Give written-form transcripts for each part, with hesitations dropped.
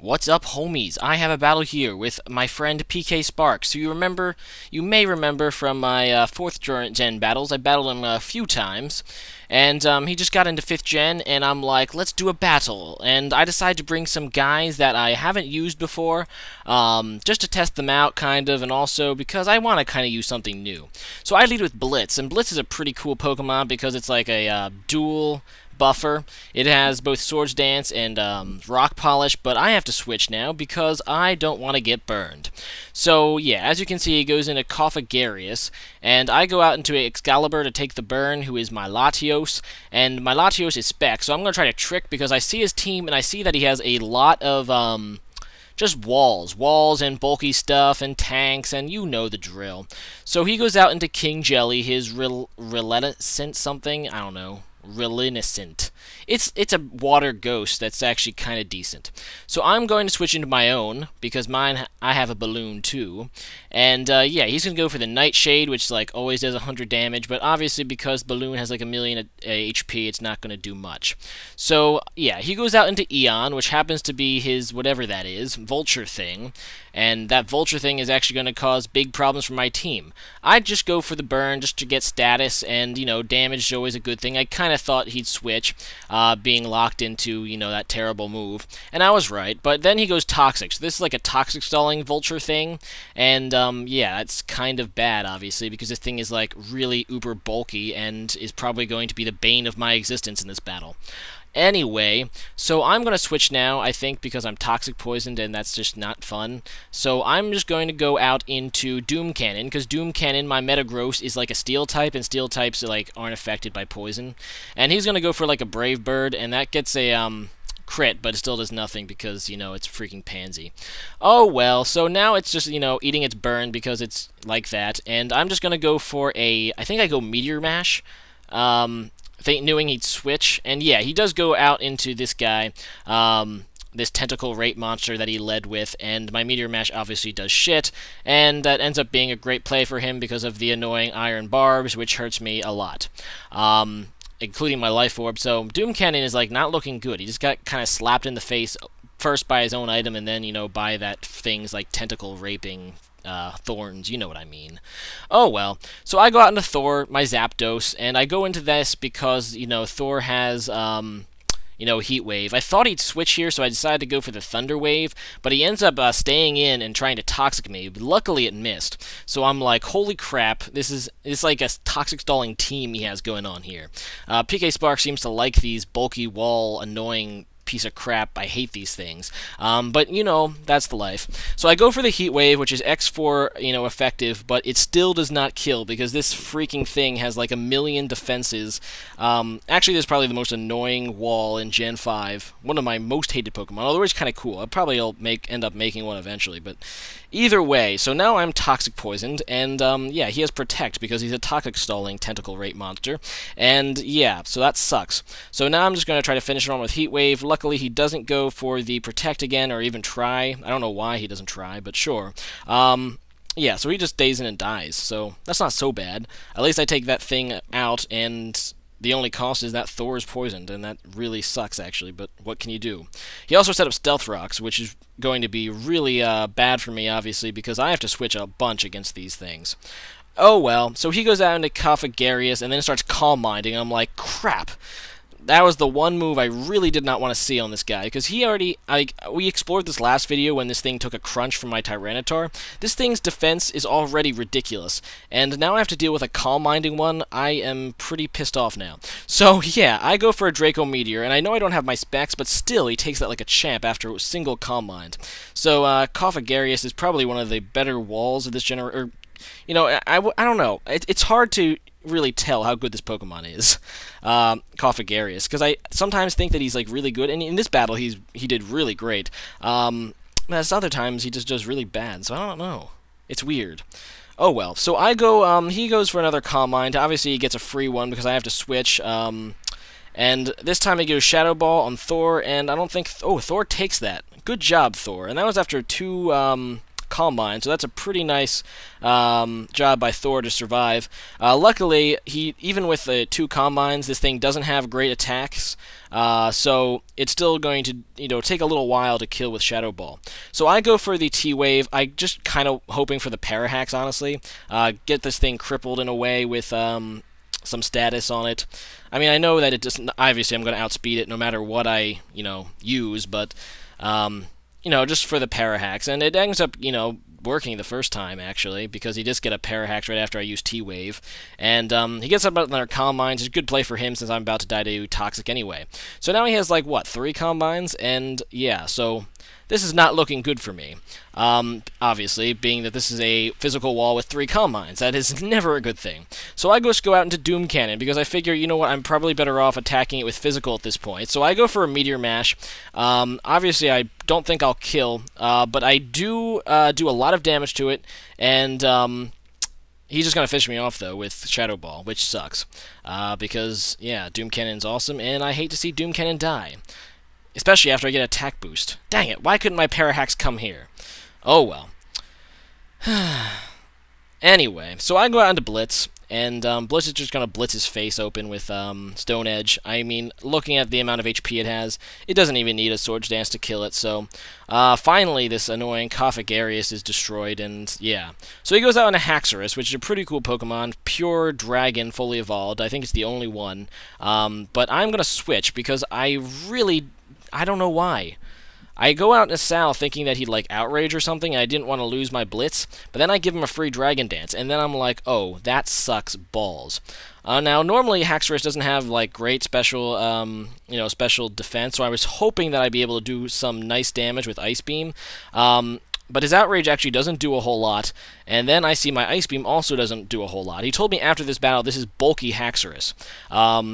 What's up, homies? I have a battle here with my friend PKSparkxx, who you may remember from my 4th gen battles. I battled him a few times, and he just got into 5th gen, and I'm like, let's do a battle. And I decided to bring some guys that I haven't used before, just to test them out, kind of, and also because I want to kind of use something new. So I lead with Blitz, and Blitz is a pretty cool Pokemon because it's like a dual buffer. It has both Swords Dance and Rock Polish, but I have to switch now because I don't want to get burned. So yeah, as you can see, he goes into Cofagarius, and I go out into Excalibur to take the burn, who is my Latios, and my Latios is Spec, so I'm going to try to trick because I see his team, and I see that he has a lot of just walls and bulky stuff and tanks, and you know the drill. So he goes out into King Jelly, his relentless something, I don't know. Reminiscent. It's a water ghost that's actually kind of decent. So I'm going to switch into my own because I have a balloon too, and yeah, he's gonna go for the Nightshade, which like always does 100 damage, but obviously because balloon has like a million HP, it's not gonna do much. So yeah, he goes out into Eon, which happens to be his whatever that is, vulture thing, and that vulture thing is actually going to cause big problems for my team. I'd just go for the burn just to get status, and, you know, damage is always a good thing. I kind of thought he'd switch, being locked into, you know, that terrible move, and I was right, but then he goes Toxic. So this is like a Toxic stalling vulture thing, and, yeah, it's kind of bad, obviously, because this thing is, like, really uber bulky, and is probably going to be the bane of my existence in this battle. Anyway, so I'm going to switch now, I think, because I'm toxic poisoned, and that's just not fun. So I'm just going to go out into Doom Cannon, because Doom Cannon, my Metagross, is like a steel type, and steel types like aren't affected by poison. And he's going to go for like a Brave Bird, and that gets a crit, but it still does nothing because, you know, it's freaking pansy. Oh well, so now it's just, you know, eating its burn because it's like that, and I'm just going to go for I think I go Meteor Mash. Knowing he'd switch, and yeah, he does go out into this guy, this tentacle rape monster that he led with, and my Meteor Mash obviously does shit, and that ends up being a great play for him because of the annoying iron barbs, which hurts me a lot. Including my life orb, so Doom Cannon is like not looking good. He just got kind of slapped in the face first by his own item, and then, you know, by that thing's like tentacle raping thorns, you know what I mean. Oh well, so I go out into Thor, my Zapdos, and I go into this because, you know, Thor has, you know, Heat Wave. I thought he'd switch here, so I decided to go for the Thunder Wave, but he ends up staying in and trying to Toxic me. But luckily it missed, so I'm like, holy crap, it's like a Toxic stalling team he has going on here. PKSparkxx seems to like these bulky wall, annoying piece of crap. I hate these things. But, you know, that's the life. So I go for the Heat Wave, which is X4, you know, effective, but it still does not kill because this freaking thing has like a million defenses. Actually, this is probably the most annoying wall in Gen 5. One of my most hated Pokemon, although it's kind of cool. I probably will end up making one eventually, but either way, so now I'm Toxic Poisoned, and yeah, he has Protect because he's a Toxic stalling tentacle rape monster, and yeah, so that sucks. So now I'm just going to try to finish him on with Heat Wave. Luckily, he doesn't go for the Protect again, or even try. I don't know why he doesn't try, but sure. Yeah, so he just stays in and dies, so that's not so bad. At least I take that thing out, and the only cost is that Thor is poisoned, and that really sucks, actually, but what can you do? He also set up Stealth Rocks, which is going to be really bad for me, obviously, because I have to switch a bunch against these things. Oh well, so he goes out into Cofagarius, and then starts Calm Minding. I'm like, crap. That was the one move I really did not want to see on this guy, because he already, we explored this last video when this thing took a crunch from my Tyranitar. This thing's defense is already ridiculous, and now I have to deal with a Calm Minding one. I am pretty pissed off now. So yeah, I go for a Draco Meteor, and I know I don't have my specs, but still, he takes that like a champ after a single Calm Mind. So Cofagarius is probably one of the better walls of this generation. You know, I don't know. It's hard to really tell how good this Pokemon is, Cofagarius, because I sometimes think that he's like really good, and in this battle he did really great. But other times he just does really bad, so I don't know. It's weird. Oh well, so I go, he goes for another Calm Mind. Obviously he gets a free one because I have to switch, and this time he goes Shadow Ball on Thor, and I don't think, oh, Thor takes that. Good job, Thor. And that was after two, Calm Mind, so that's a pretty nice job by Thor to survive. Luckily, even with the 2 Calm Minds, this thing doesn't have great attacks, so it's still going to take a little while to kill with Shadow Ball. So I go for the T-Wave. I just kind of hoping for the Parahacks, honestly. Get this thing crippled in a way with some status on it. I mean, I know that it just, obviously I'm going to outspeed it no matter what I, use, but, just for the Parahacks. And it ends up, working the first time, actually, because he just get a Parahacks right after I use T-Wave. And he gets up another Calm Minds. It's a good play for him since I'm about to die to Toxic anyway. So now he has, like, what, 3 Calm Minds? And, yeah, so this is not looking good for me. Obviously, being that this is a physical wall with 3 Calm Minds. That is never a good thing. So I just go out into Doom Cannon, because I figure, you know what, I'm probably better off attacking it with physical at this point. So I go for a Meteor Mash. Obviously, I don't think I'll kill, but I do do a lot of damage to it, and he's just going to finish me off, though, with Shadow Ball, which sucks. Because, yeah, Doom Cannon's awesome, and I hate to see Doom Cannon die. Especially after I get attack boost. Dang it, why couldn't my Parahacks come here? Oh well. Anyway, so I go out into Blitz, and Blitz is just going to blitz his face open with Stone Edge. I mean, looking at the amount of HP it has, it doesn't even need a Swords Dance to kill it, so finally this annoying Koffigarius is destroyed, and yeah. So he goes out into Haxorus, which is a pretty cool Pokemon, pure Dragon, fully evolved. I think it's the only one, but I'm going to switch because I don't know why. I go out in Sal thinking that he'd like Outrage or something, and I didn't want to lose my Blitz, but then I give him a free Dragon Dance, and then I'm like, oh, that sucks balls. Now, normally Haxorus doesn't have like great special, special defense, so I was hoping that I'd be able to do some nice damage with Ice Beam. But his Outrage actually doesn't do a whole lot, and then I see my Ice Beam also doesn't do a whole lot. He told me after this battle this is bulky Haxorus.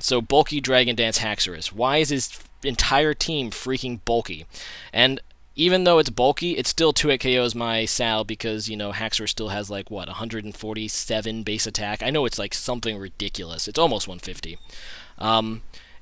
So bulky Dragon Dance Haxorus. Why is his entire team freaking bulky? And even though it's bulky, it still 2-hit KOs my Sal because, Haxorus still has like, what, 147 base attack? I know it's like something ridiculous. It's almost 150.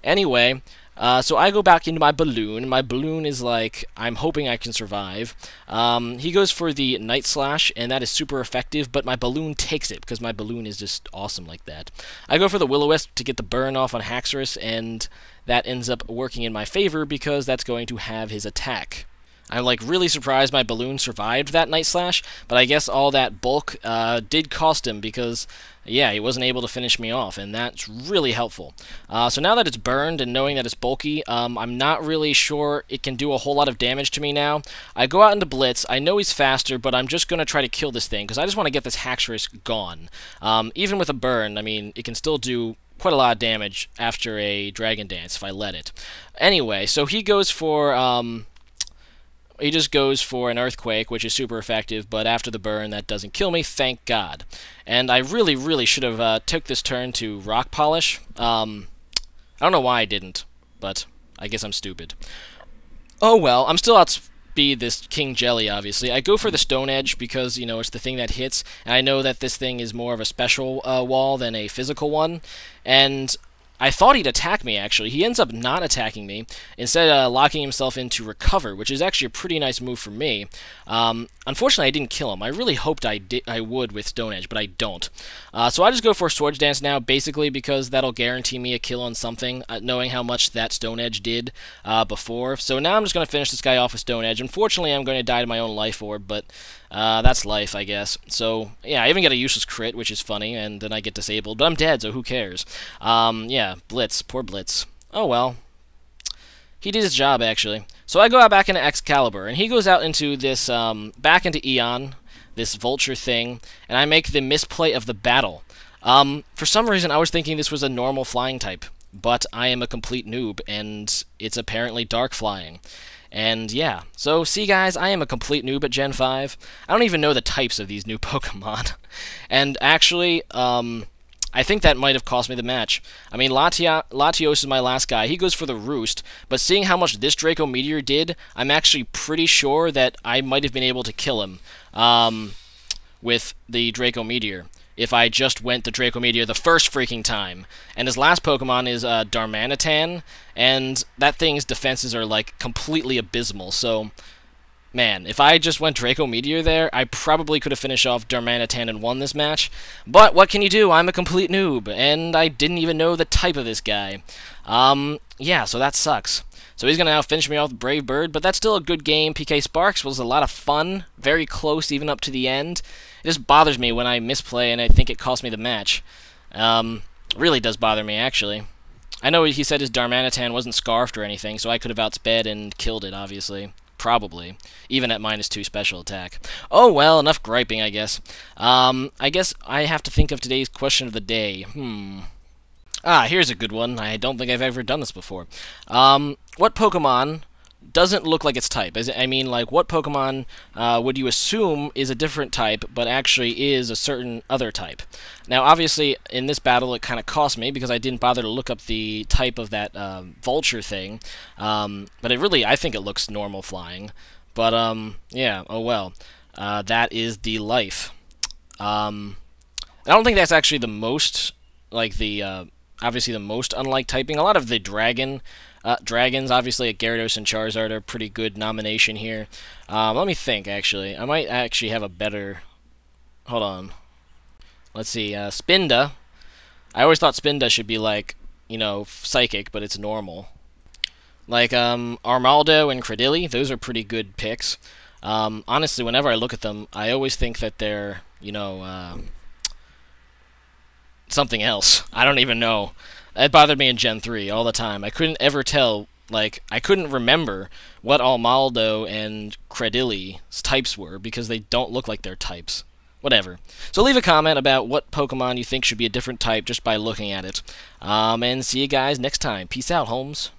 Anyway, so I go back into my Balloon. My Balloon is like, I'm hoping I can survive. He goes for the Night Slash, and that is super effective, but my Balloon takes it, because my Balloon is just awesome like that. I go for the Will-O-Wisp to get the burn off on Haxorus, and that ends up working in my favor, because that's going to have his attack. I'm like really surprised my Balloon survived that Night Slash, but I guess all that bulk did cost him because, yeah, he wasn't able to finish me off, and that's really helpful. So now that it's burned and knowing that it's bulky, I'm not really sure it can do a whole lot of damage to me now. I go out into Blitz. I know he's faster, but I'm just going to try to kill this thing because I just want to get this Haxorus gone. Even with a burn, I mean, it can still do quite a lot of damage after a Dragon Dance if I let it. Anyway, so he goes for he just goes for an Earthquake, which is super effective, but after the burn, that doesn't kill me, thank God. And I really, really should have took this turn to Rock Polish. I don't know why I didn't, but I guess I'm stupid. Oh well, I'm still outspeed this King Jelly, obviously. I go for the Stone Edge because, it's the thing that hits, and I know that this thing is more of a special wall than a physical one, and I thought he'd attack me, actually. He ends up not attacking me, instead locking himself into Recover, which is actually a pretty nice move for me. Unfortunately, I didn't kill him. I really hoped I would with Stone Edge, but I don't. So I just go for Swords Dance now, basically because that'll guarantee me a kill on something, knowing how much that Stone Edge did before. So now I'm just going to finish this guy off with Stone Edge. Unfortunately, I'm going to die to my own Life Orb, but that's life, I guess. So, yeah, I even get a useless crit, which is funny, and then I get disabled, but I'm dead, so who cares? Yeah, Blitz. Poor Blitz. Oh, well. He did his job, actually. So I go out back into Excalibur, and he goes out into this, back into Eon, this vulture thing, and I make the misplay of the battle. For some reason, I was thinking this was a normal flying type, but I am a complete noob, and it's apparently dark flying. And yeah, so see guys, I am a complete noob at Gen 5. I don't even know the types of these new Pokemon. And actually, I think that might have cost me the match. I mean, Latios is my last guy. He goes for the Roost, but seeing how much this Draco Meteor did, I'm actually pretty sure that I might have been able to kill him with the Draco Meteor if I just went the Draco Meteor the first freaking time. And his last Pokemon is Darmanitan, and that thing's defenses are, like, completely abysmal, so Man, if I just went Draco Meteor there, I probably could have finished off Darmanitan and won this match. But what can you do? I'm a complete noob, and I didn't even know the type of this guy. Yeah, so that sucks. So he's going to now finish me off with Brave Bird, but that's still a good game. PKSparkxx was a lot of fun, very close even up to the end. It just bothers me when I misplay, and I think it cost me the match. Really does bother me, actually. I know he said his Darmanitan wasn't scarfed or anything, so I could have outsped and killed it, obviously. Probably. Even at -2 special attack. Oh, well, enough griping, I guess. I guess I have to think of today's question of the day. Here's a good one. I don't think I've ever done this before. What Pokemon doesn't look like its type? I mean, like, what Pokemon would you assume is a different type, but actually is a certain other type? Now, obviously, in this battle, it kind of cost me because I didn't bother to look up the type of that vulture thing. But it really, I think it looks normal flying. But, yeah, oh well. That is the life. I don't think that's actually the most, like, obviously the most unlike typing. A lot of the dragons, obviously, like Gyarados and Charizard are a pretty good nomination here. Let me think, actually. I might actually have a better... Hold on. Let's see, Spinda. I always thought Spinda should be, like, you know, psychic, but it's normal. Like, Armaldo and Cradily, those are pretty good picks. Honestly, whenever I look at them, I always think that they're, you know, something else. I don't even know. That bothered me in Gen 3 all the time. I couldn't ever tell, like, I couldn't remember what Armaldo and Cradily's types were because they don't look like their types. Whatever. So leave a comment about what Pokemon you think should be a different type just by looking at it. And see you guys next time. Peace out, Holmes.